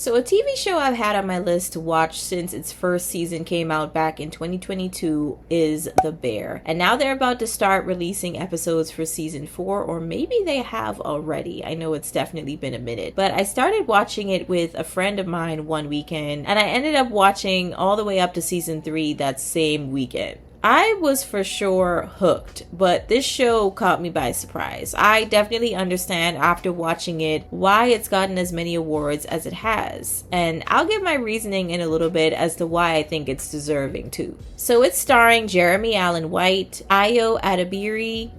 So a TV show I've had on my list to watch since its first season came out back in 2022 is The Bear. And now they're about to start releasing episodes for season 4, or maybe they have already. I know it's definitely been a minute. But I started watching it with a friend of mine one weekend, and I ended up watching all the way up to season 3 that same weekend. I was for sure hooked, but this show caught me by surprise. I definitely understand after watching it why it's gotten as many awards as it has, and I'll give my reasoning in a little bit as to why I think it's deserving too. So it's starring Jeremy Allen White, Ayo Adebiri,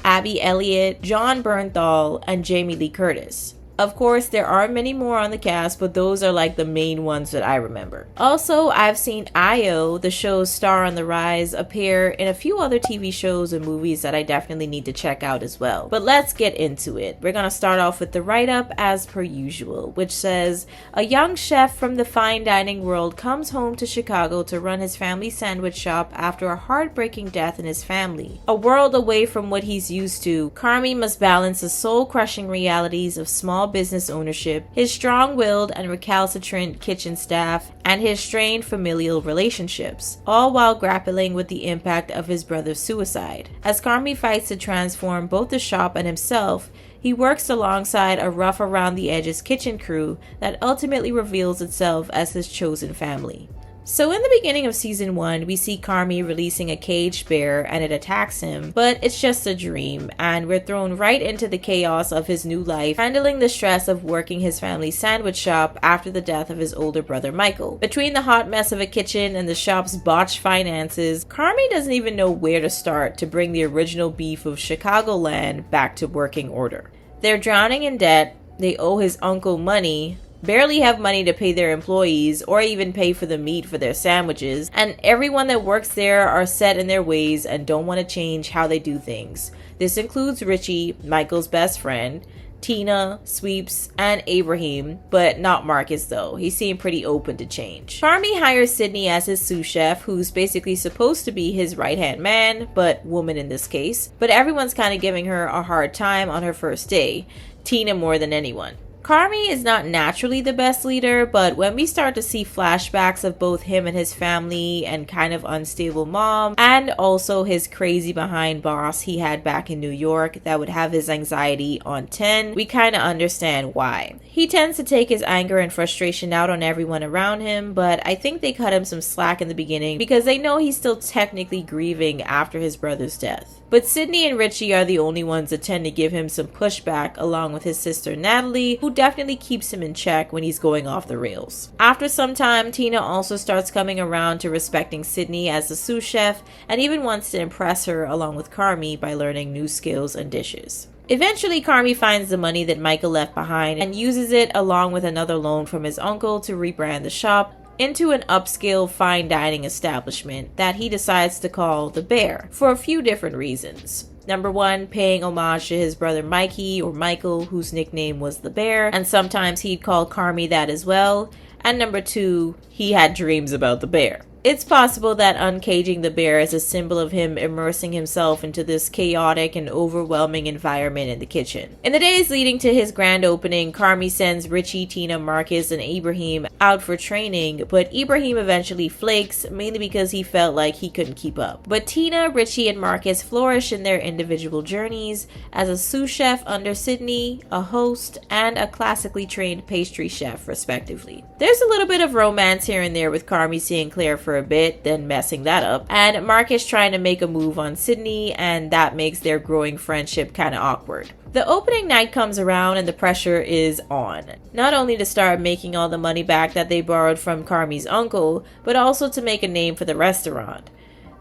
Abby Elliott, John Bernthal, and Jamie Lee Curtis. Of course, there are many more on the cast, but those are like the main ones that I remember. Also, I've seen Ayo, the show's star on the rise, appear in a few other TV shows and movies that I definitely need to check out as well. But let's get into it. We're gonna start off with the write-up as per usual, which says, a young chef from the fine dining world comes home to Chicago to run his family's sandwich shop after a heartbreaking death in his family. A world away from what he's used to, Carmy must balance the soul-crushing realities of small business ownership, his strong-willed and recalcitrant kitchen staff, and his strained familial relationships, all while grappling with the impact of his brother's suicide. As Carmy fights to transform both the shop and himself, he works alongside a rough around the edges kitchen crew that ultimately reveals itself as his chosen family. So in the beginning of season 1, we see Carmy releasing a caged bear and it attacks him, but it's just a dream, and we're thrown right into the chaos of his new life, handling the stress of working his family's sandwich shop after the death of his older brother Michael. Between the hot mess of a kitchen and the shop's botched finances, Carmy doesn't even know where to start to bring the original beef of Chicagoland back to working order. They're drowning in debt, they owe his uncle money, barely have money to pay their employees or even pay for the meat for their sandwiches, and everyone that works there are set in their ways and don't want to change how they do things. This includes Richie, Michael's best friend, Tina, Sweeps, and Ibrahim, but not Marcus though. He seemed pretty open to change. Carmy hires Sydney as his sous chef, who's basically supposed to be his right-hand man, but woman in this case, but everyone's kind of giving her a hard time on her first day, Tina more than anyone. Carmy is not naturally the best leader, but when we start to see flashbacks of both him and his family and kind of unstable mom, and also his crazy behind boss he had back in New York that would have his anxiety on 10, we kind of understand why. He tends to take his anger and frustration out on everyone around him, but I think they cut him some slack in the beginning because they know he's still technically grieving after his brother's death. But Sydney and Richie are the only ones that tend to give him some pushback, along with his sister Natalie, who definitely keeps him in check when he's going off the rails. After some time, Tina also starts coming around to respecting Sydney as the sous chef and even wants to impress her along with Carmy by learning new skills and dishes. Eventually, Carmy finds the money that Michael left behind and uses it along with another loan from his uncle to rebrand the shop into an upscale fine dining establishment that he decides to call The Bear for a few different reasons. Number 1, paying homage to his brother Mikey, or Michael, whose nickname was The Bear, and sometimes he'd call Carmy that as well. And number 2, he had dreams about the bear. It's possible that uncaging the bear is a symbol of him immersing himself into this chaotic and overwhelming environment in the kitchen. In the days leading to his grand opening, Carmy sends Richie, Tina, Marcus, and Ibrahim out for training, but Ibrahim eventually flakes, mainly because he felt like he couldn't keep up. But Tina, Richie, and Marcus flourish in their individual journeys as a sous chef under Sydney, a host, and a classically trained pastry chef, respectively. There's a little bit of romance here and there with Carmy seeing Claire for a bit, then messing that up, and Marcus trying to make a move on Sydney, and that makes their growing friendship kind of awkward. The opening night comes around and the pressure is on. Not only to start making all the money back that they borrowed from Carmy's uncle, but also to make a name for the restaurant.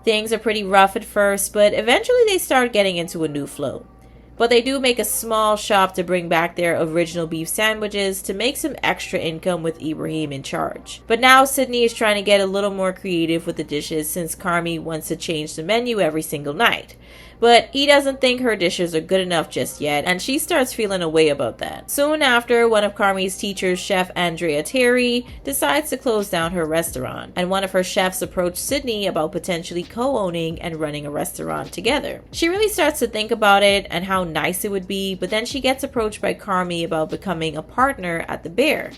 Things are pretty rough at first, but eventually they start getting into a new flow. But they do make a small shop to bring back their original beef sandwiches to make some extra income with Ibrahim in charge. But now Sydney is trying to get a little more creative with the dishes since Carmy wants to change the menu every single night. But he doesn't think her dishes are good enough just yet, and she starts feeling a way about that. Soon after, one of Carmy's teachers, Chef Andrea Terry, decides to close down her restaurant, and one of her chefs approached Sydney about potentially co-owning and running a restaurant together. She really starts to think about it and how nice it would be, but then she gets approached by Carmy about becoming a partner at the Bear.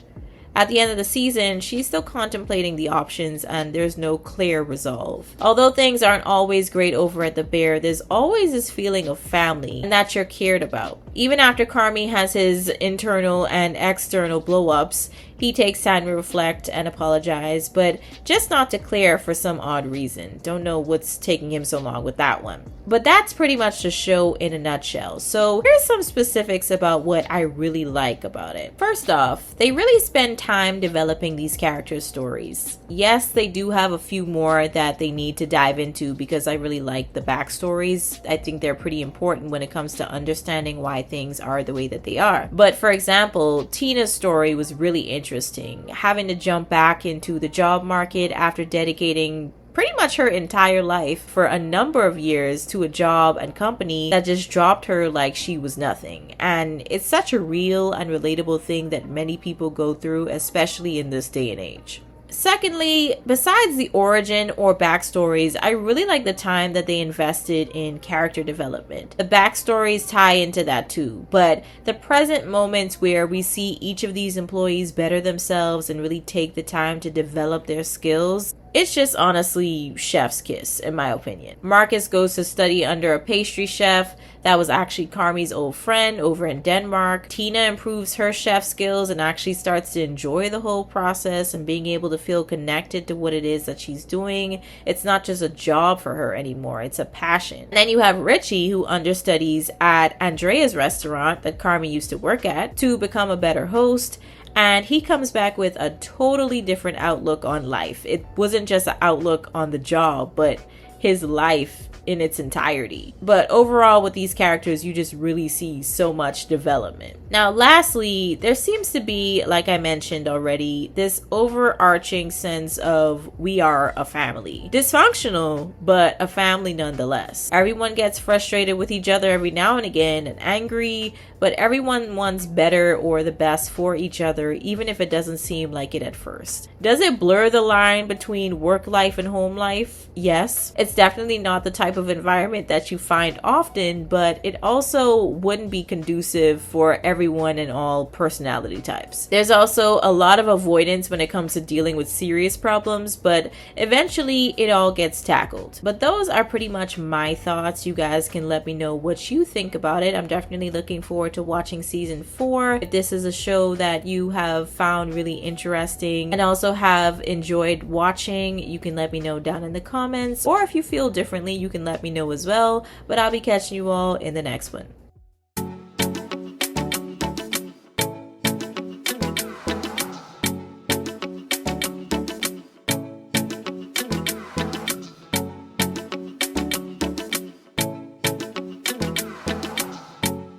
At the end of the season, she's still contemplating the options and there's no clear resolve. Although things aren't always great over at the Bear, there's always this feeling of family and that you're cared about. Even after Carmi has his internal and external blow-ups, he takes time to reflect and apologize, but just not to Claire for some odd reason. Don't know what's taking him so long with that one. But that's pretty much the show in a nutshell. So here's some specifics about what I really like about it. First off, they really spend time developing these characters' stories. Yes, they do have a few more that they need to dive into because I really like the backstories. I think they're pretty important when it comes to understanding why things are the way that they are. But for example, Tina's story was really interesting. Having to jump back into the job market after dedicating pretty much her entire life for a number of years to a job and company that just dropped her like she was nothing. And it's such a real and relatable thing that many people go through, especially in this day and age. Secondly, besides the origin or backstories, I really like the time that they invested in character development. The backstories tie into that too, but the present moments where we see each of these employees better themselves and really take the time to develop their skills, it's just honestly chef's kiss, in my opinion. Marcus goes to study under a pastry chef that was actually Carmi's old friend over in Denmark. Tina improves her chef skills and actually starts to enjoy the whole process and being able to feel connected to what it is that she's doing. It's not just a job for her anymore, it's a passion. And then you have Richie, who understudies at Andrea's restaurant that Carmi used to work at to become a better host. And he comes back with a totally different outlook on life. It wasn't just an outlook on the job, but his life in its entirety. But overall, with these characters, you just really see so much development. Now, lastly, there seems to be, like I mentioned already, this overarching sense of we are a family. Dysfunctional, but a family nonetheless. Everyone gets frustrated with each other every now and again and angry, but everyone wants better or the best for each other, even if it doesn't seem like it at first. Does it blur the line between work life and home life? Yes. It's definitely not the type of environment that you find often, but it also wouldn't be conducive for everyone and all personality types. There's also a lot of avoidance when it comes to dealing with serious problems, but eventually it all gets tackled. But those are pretty much my thoughts. You guys can let me know what you think about it. I'm definitely looking forward to watching season 4. If this is a show that you have found really interesting and also have enjoyed watching, you can let me know down in the comments, or if you feel differently, you can let me know as well. But I'll be catching you all in the next one.